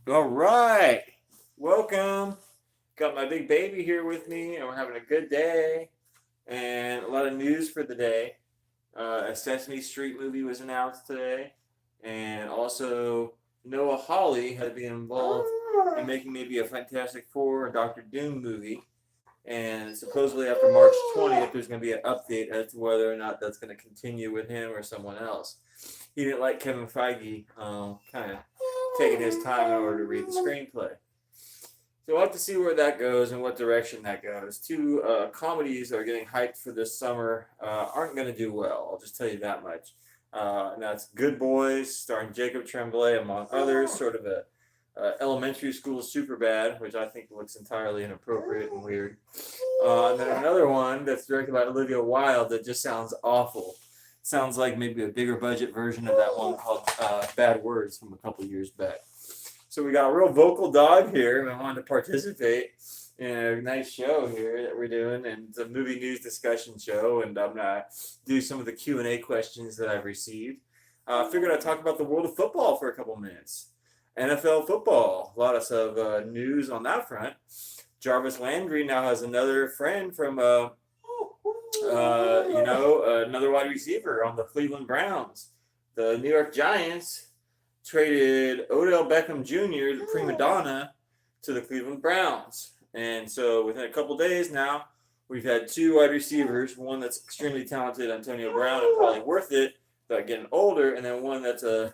All right. Welcome. Got my big baby here with me, and we're having a good day. And a lot of news for the day. A Sesame Street movie was announced today. And also, Noah Hawley had been involved in making maybe a Fantastic Four or Doctor Doom movie. And supposedly, after March 20th, there's going to be an update as to whether or not that's going to continue with him or someone else. He didn't like Kevin Feige kind of taking his time in order to read the screenplay. So we'll have to see where that goes and what direction that goes. Two comedies that are getting hyped for this summer aren't going to do well. I'll just tell you that much. And that's Good Boys, starring Jacob Tremblay, among others. Sort of a elementary school Superbad, which I think looks entirely inappropriate and weird. And then another one that's directed by Olivia Wilde that just sounds awful. Sounds like maybe a bigger budget version of that one called Bad Words from a couple years back. So we got a real vocal dog here and wanted to participate in a nice show here that we're doing, and it's a movie news discussion show, and I'm gonna do some of the Q&A questions that I've received. I figured I'd talk about the world of football for a couple minutes. NFL football, a lot of news on that front. Jarvis Landry now has another friend from another wide receiver on the Cleveland Browns. The New York Giants traded Odell Beckham Jr., the prima donna, to the Cleveland Browns. And so within a couple days now, we've had two wide receivers, one that's extremely talented, Antonio Brown, and probably worth it, but getting older, and then one that's a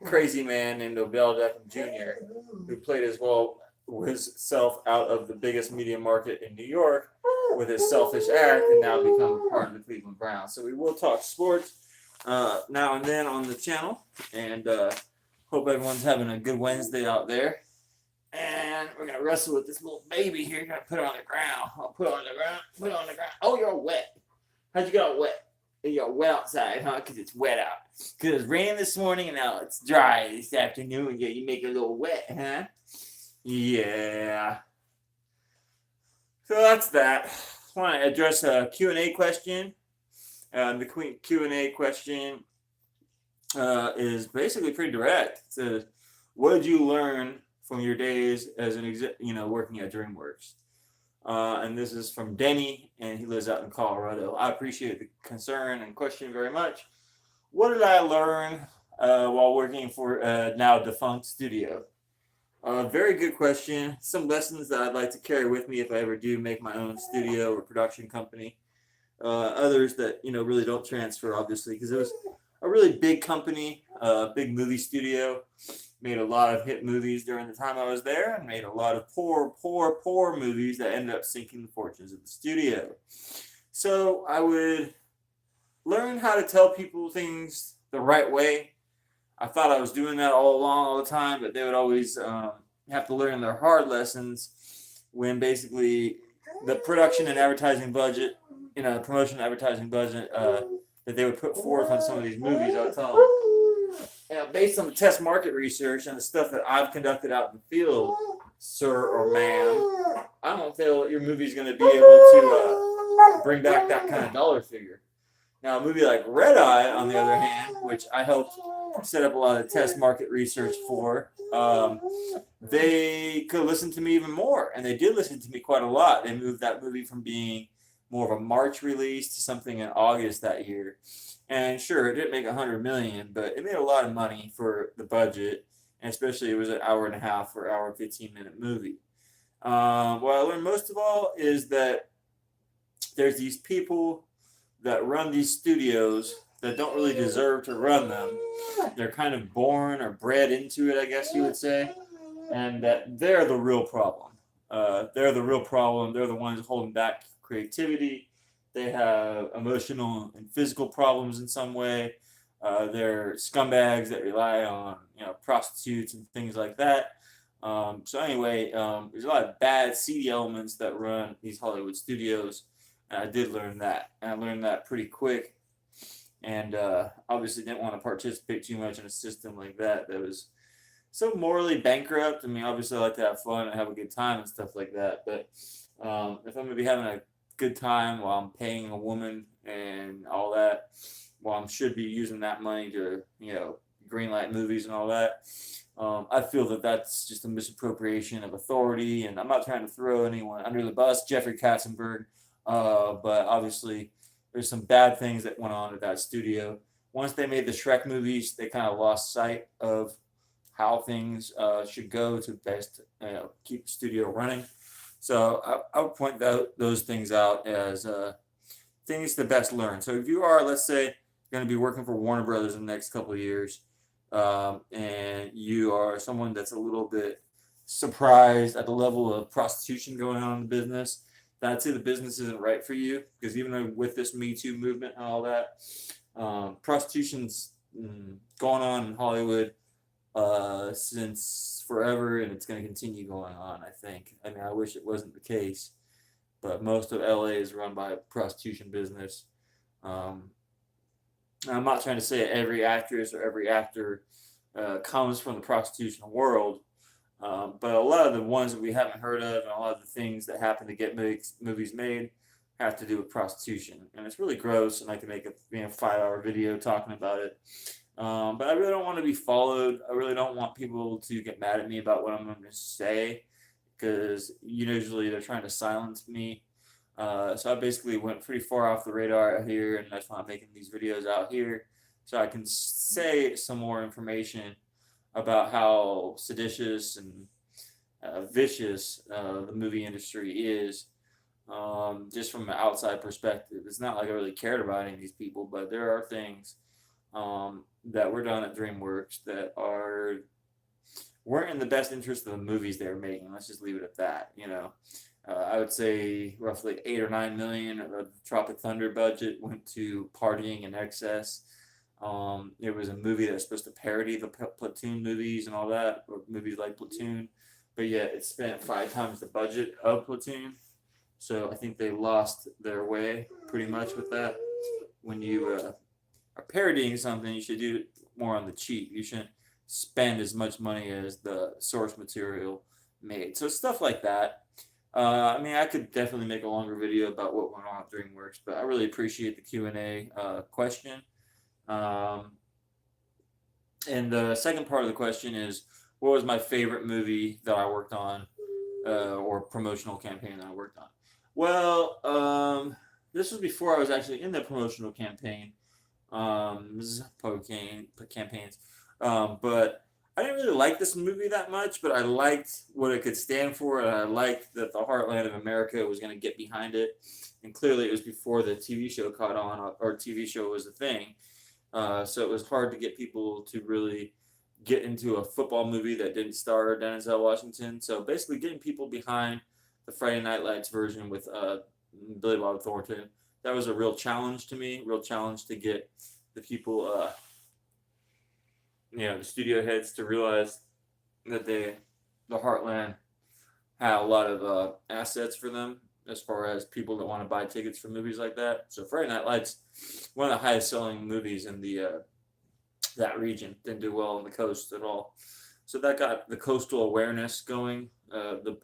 crazy man named Odell Beckham Jr., who played as well himself out of the biggest media market in New York with his selfish act and now become part of the Cleveland Browns. So we will talk sports now and then on the channel, and hope everyone's having a good Wednesday out there. And we're gonna wrestle with this little baby here. Gotta put it on the ground. I'll put it on the ground. Put it on the ground. Oh, you're wet. How'd you get all wet? You're wet outside, huh? Because it's wet out. Because it's raining this morning and now it's dry this afternoon. Yeah, you make it a little wet, huh? Yeah. So that's that. I want to address a Q&A question. The Q&A question is basically pretty direct. It says, what did you learn from your days as working at DreamWorks? And this is from Denny, and he lives out in Colorado. I appreciate the concern and question very much. What did I learn while working for a now defunct studio? Very good question. Some lessons that I'd like to carry with me if I ever do make my own studio or production company. Others that really don't transfer, obviously, because it was a really big company, big movie studio. Made a lot of hit movies during the time I was there, and made a lot of poor movies that ended up sinking the fortunes of the studio. So I would learn how to tell people things the right way. I thought I was doing that all along, all the time, but they would always have to learn their hard lessons when basically the production and advertising budget, promotion and advertising budget that they would put forth on some of these movies, I would tell them, based on the test market research and the stuff that I've conducted out in the field, sir or ma'am, I don't feel your movie's going to be able to bring back that kind of dollar figure. Now, a movie like Red Eye, on the other hand, which I helped set up a lot of test market research for, they could listen to me even more, and they did listen to me quite a lot. They moved that movie from being more of a March release to something in August that year. And sure, it didn't make $100 million, but it made a lot of money for the budget, and especially it was an hour and a half or hour and 15-minute movie. What I learned most of all is that there's these people that run these studios that don't really deserve to run them. They're kind of born or bred into it, I guess you would say, and that they're the real problem. They're the real problem. They're the ones holding back creativity. They have emotional and physical problems in some way. They're scumbags that rely on prostitutes and things like that. So anyway, there's a lot of bad, seedy elements that run these Hollywood studios. And I did learn that. And I learned that pretty quick. And obviously didn't want to participate too much in a system like that was so morally bankrupt. I mean, obviously I like to have fun and have a good time and stuff like that. But if I'm going to be having a good time while I'm paying a woman and all that, while I should be using that money to, greenlight movies and all that, I feel that that's just a misappropriation of authority, and I'm not trying to throw anyone under the bus, Jeffrey Katzenberg, but obviously there's some bad things that went on at that studio. Once they made the Shrek movies, they kind of lost sight of how things should go to best keep the studio running. So I would point those things out as things to best learn. So if you are, let's say, going to be working for Warner Brothers in the next couple of years, and you are someone that's a little bit surprised at the level of prostitution going on in the business, then I'd say the business isn't right for you, because even though with this Me Too movement and all that, prostitution's going on in Hollywood since forever, and it's going to continue going on, I think. I mean, I wish it wasn't the case, but most of LA is run by a prostitution business. I'm not trying to say every actress or every actor comes from the prostitution world, but a lot of the ones that we haven't heard of and a lot of the things that happen to get movies made have to do with prostitution. And it's really gross, and I can make a 5-hour video talking about it. But I really don't want to be followed. I really don't want people to get mad at me about what I'm going to say, because usually they're trying to silence me. So I basically went pretty far off the radar out here, and that's why I'm making these videos out here, so I can say some more information about how seditious and vicious the movie industry is, just from an outside perspective. It's not like I really cared about any of these people, but there are things that were done at DreamWorks that weren't in the best interest of the movies they were making. Let's just leave it at that. I would say roughly 8 or 9 million of the Tropic Thunder budget went to partying and excess. It was a movie that was supposed to parody the Platoon movies and all that, or movies like Platoon, but yet it spent 5 times the budget of Platoon. So I think they lost their way pretty much with that. When you are parodying something, you should do it more on the cheap. You shouldn't spend as much money as the source material made. So stuff like that. I mean, I could definitely make a longer video about what went on at DreamWorks, but I really appreciate the Q&A question. And the second part of the question is, what was my favorite movie that I worked on, or promotional campaign that I worked on? Well, this was before I was actually in the promotional campaigns. But I didn't really like this movie that much, but I liked what it could stand for, and I liked that the heartland of America was going to get behind it. And clearly it was before the TV show caught on, or TV show was a thing. So it was hard to get people to really get into a football movie that didn't star Denzel Washington. So basically getting people behind the Friday Night Lights version with Billy Bob Thornton, that was a real challenge to me, real challenge to get the people, the studio heads to realize that the Heartland had a lot of assets for them as far as people that want to buy tickets for movies like that. So Friday Night Lights, one of the highest selling movies in the that region, didn't do well on the coast at all. So that got the coastal awareness going, and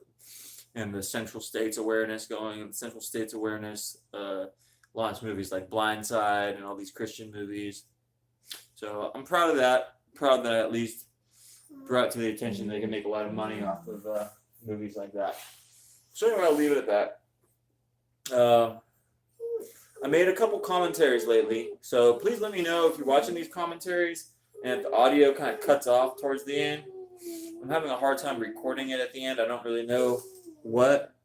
the Central States awareness going. And the Central States awareness launched movies like Blind Side and all these Christian movies. So I'm proud of that. Proud that I at least brought to the attention they can make a lot of money off of movies like that. So anyway, I'll leave it at that. I made a couple commentaries lately, so please let me know if you're watching these commentaries and if the audio kind of cuts off towards the end. I'm having a hard time recording it at the end. I don't really know what.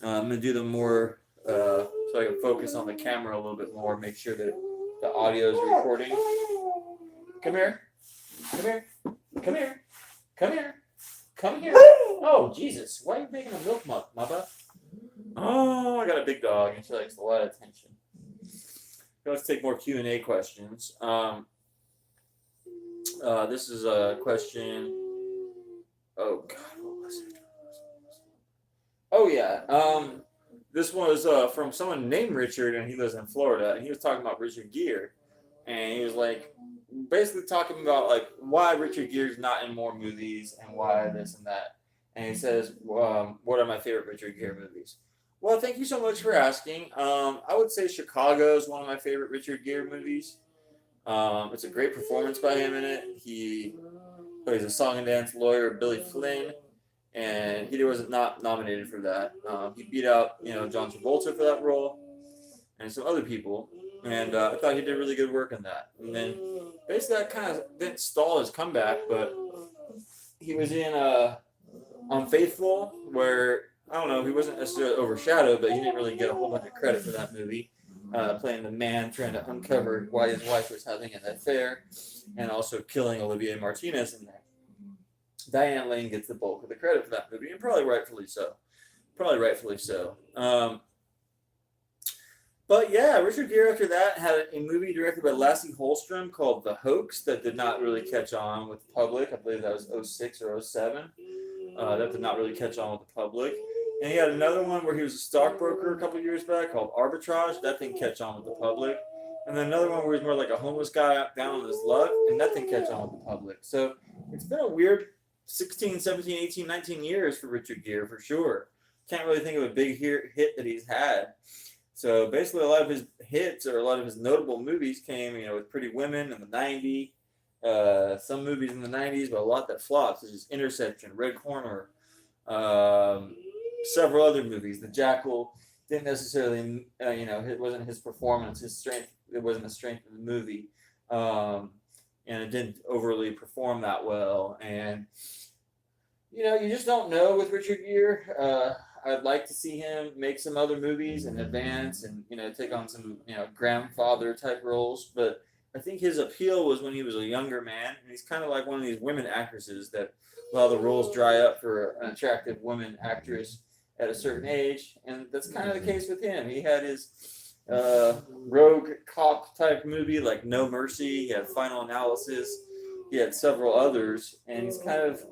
I'm going to do them more so I can focus on the camera a little bit more, make sure that the audio is recording. Come here. Come here. Come here. Come here. Come here. Oh, Jesus. Why are you making a milk mug, mother? Oh, I got a big dog, and she likes a lot of attention. Let's take more Q&A questions. This is a question. Oh, God. What was it? Oh, yeah. This was from someone named Richard, and he lives in Florida, and he was talking about Richard Gere. And he was like, basically talking about like why Richard Gere's not in more movies and why this and that. And he says, what are my favorite Richard Gere movies? Well, thank you so much for asking. I would say Chicago is one of my favorite Richard Gere movies. It's a great performance by him in it. He plays a song and dance lawyer, Billy Flynn, and he wasn't not nominated for that. He beat out John Travolta for that role and some other people, and I thought he did really good work in that. And then basically that kind of didn't stall his comeback, but he was in Unfaithful, where I don't know, he wasn't necessarily overshadowed, but he didn't really get a whole bunch of credit for that movie. Playing the man trying to uncover why his wife was having an affair, and also killing Olivier Martinez in there. Diane Lane gets the bulk of the credit for that movie, and probably rightfully so. But yeah, Richard Gere after that had a movie directed by Lasse Hallström called The Hoax that did not really catch on with the public. I believe that was 06 or 07. That did not really catch on with the public. And he had another one where he was a stockbroker a couple years back called Arbitrage. That didn't catch on with the public. And then another one where he's more like a homeless guy down on his luck, and that didn't catch on with the public. So it's been a weird 16, 17, 18, 19 years for Richard Gere for sure. Can't really think of a big hit that he's had. So basically a lot of his hits or a lot of his notable movies came, with Pretty Women in the 90s, some movies in the 90s, but a lot that flopped, such as Interception, Red Corner, several other movies. The Jackal didn't necessarily, it wasn't his performance, his strength. It wasn't the strength of the movie, and it didn't overly perform that well. And you just don't know with Richard Gere. I'd like to see him make some other movies and advance, and take on some grandfather type roles. But I think his appeal was when he was a younger man, and he's kind of like one of these women actresses that while the roles dry up for an attractive woman actress at a certain age, and that's kind of the case with him. He had his rogue cop type movie like No Mercy. He had Final Analysis. He had several others, and he's kind of,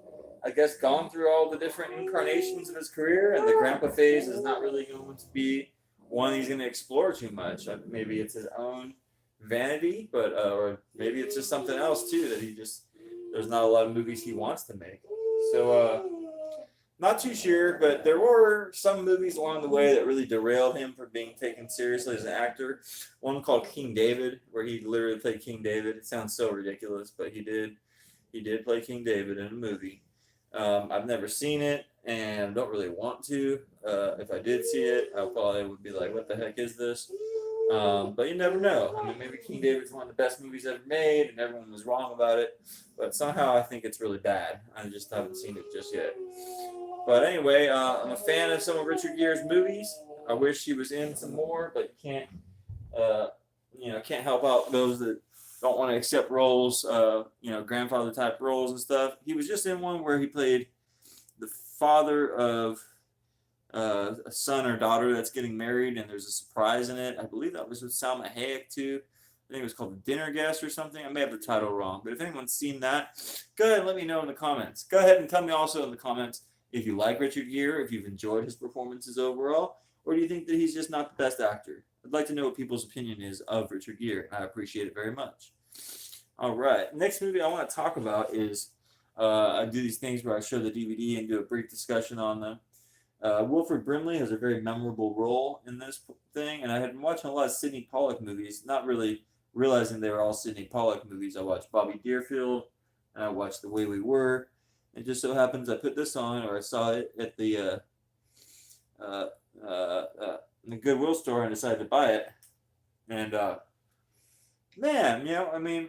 I guess, gone through all the different incarnations of his career, and the grandpa phase is not really going to be one he's going to explore too much. Maybe it's his own vanity, but or maybe it's just something else too that there's not a lot of movies he wants to make. So not too sure, but there were some movies along the way that really derailed him from being taken seriously as an actor. One called King David, where he literally played King David. It sounds so ridiculous, but he did play King David in a movie. I've never seen it and don't really want to. If I did see it, I probably would be like, what the heck is this? But you never know. I mean, maybe King David's one of the best movies ever made and everyone was wrong about it. But somehow I think it's really bad. I just haven't seen it just yet. But anyway, I'm a fan of some of Richard Gere's movies. I wish he was in some more, but you can't help out those that don't want to accept roles, grandfather type roles and stuff. He was just in one where he played the father of a son or daughter that's getting married, and there's a surprise in it. I believe that was with Salma Hayek too. I think it was called The Dinner Guest or something. I may have the title wrong, but if anyone's seen that, go ahead and let me know in the comments. Go ahead and tell me also in the comments if you like Richard Gere, if you've enjoyed his performances overall, or do you think that he's just not the best actor? I'd like to know what people's opinion is of Richard Gere, and I appreciate it very much. All right, next movie I want to talk about is, I do these things where I show the DVD and do a brief discussion on them. Wilford Brimley has a very memorable role in this thing, and I had been watching a lot of Sidney Pollack movies, not really realizing they were all Sidney Pollack movies. I watched Bobby Deerfield, and I watched The Way We Were. It just so happens I put this on, or I saw it at the Goodwill store and decided to buy it. And man, I mean,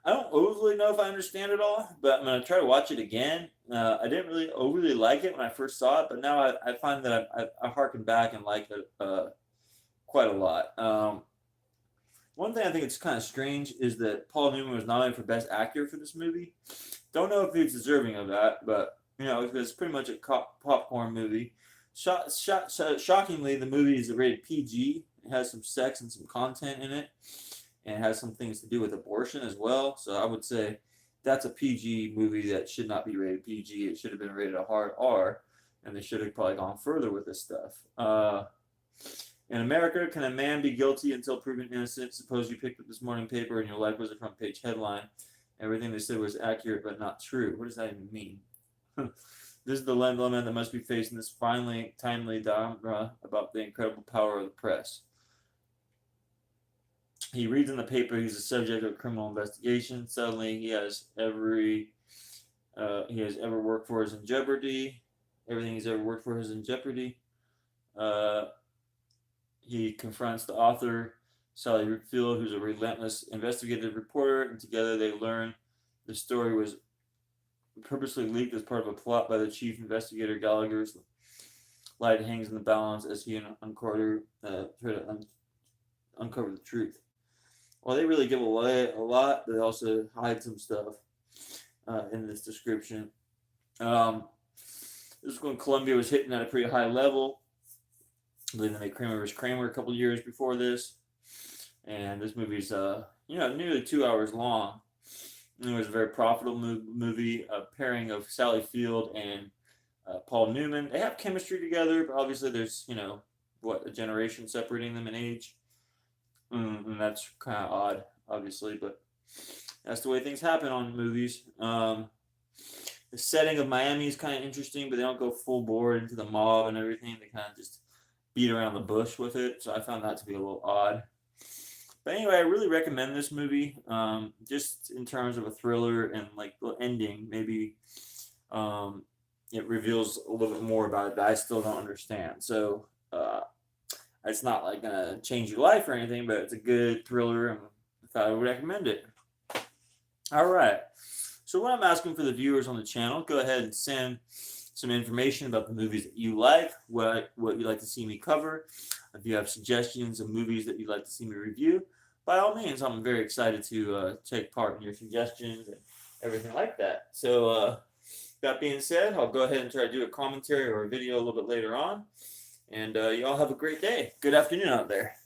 I don't overly know if I understand it all, but I'm going to try to watch it again. I didn't really overly like it when I first saw it, but now I find that I harken back and like it quite a lot. One thing I think it's kind of strange is that Paul Newman was nominated for Best Actor for this movie. Don't know if he's deserving of that, but it's pretty much a popcorn movie. Shockingly, the movie is rated PG. It has some sex and some content in it, and it has some things to do with abortion as well. So I would say that's a PG movie that should not be rated PG. It should have been rated a hard R, and they should have probably gone further with this stuff. In America, can a man be guilty until proven innocent? Suppose you picked up this morning paper and your life was a front page headline. Everything they said was accurate but not true. What does that even mean? This is the dilemma that must be faced in this timely drama about the incredible power of the press. He reads in the paper he's the subject of a criminal investigation. Suddenly, he has ever worked for is in jeopardy. Everything he's ever worked for is in jeopardy. Uh, he confronts the author, Sally Field, who's a relentless investigative reporter, and together they learn the story was purposely leaked as part of a plot by the chief investigator. Gallagher's light hangs in the balance as he and Uncarter try to uncover the truth. Well, they really give away a lot, but they also hide some stuff in this description. This is when Columbia was hitting at a pretty high level. I believe they made Kramer vs. Kramer a couple years before this, and this movie's nearly 2 hours long. It was a very profitable movie, a pairing of Sally Field and Paul Newman. They have chemistry together, but obviously there's a generation separating them in age, and that's kind of odd, obviously, but that's the way things happen on movies. The setting of Miami is kind of interesting, but they don't go full bore into the mob and everything. They kind of just beat around the bush with it, so I found that to be a little odd. But anyway, I really recommend this movie, just in terms of a thriller and like the ending. Maybe it reveals a little bit more about it that I still don't understand. So it's not like gonna change your life or anything, but it's a good thriller, and I thought I would recommend it. All right. So what I'm asking for the viewers on the channel, go ahead and send some information about the movies that you like, what you'd like to see me cover. If you have suggestions of movies that you'd like to see me review, by all means, I'm very excited to take part in your suggestions and everything like that. So that being said, I'll go ahead and try to do a commentary or a video a little bit later on. And y'all have a great day. Good afternoon out there.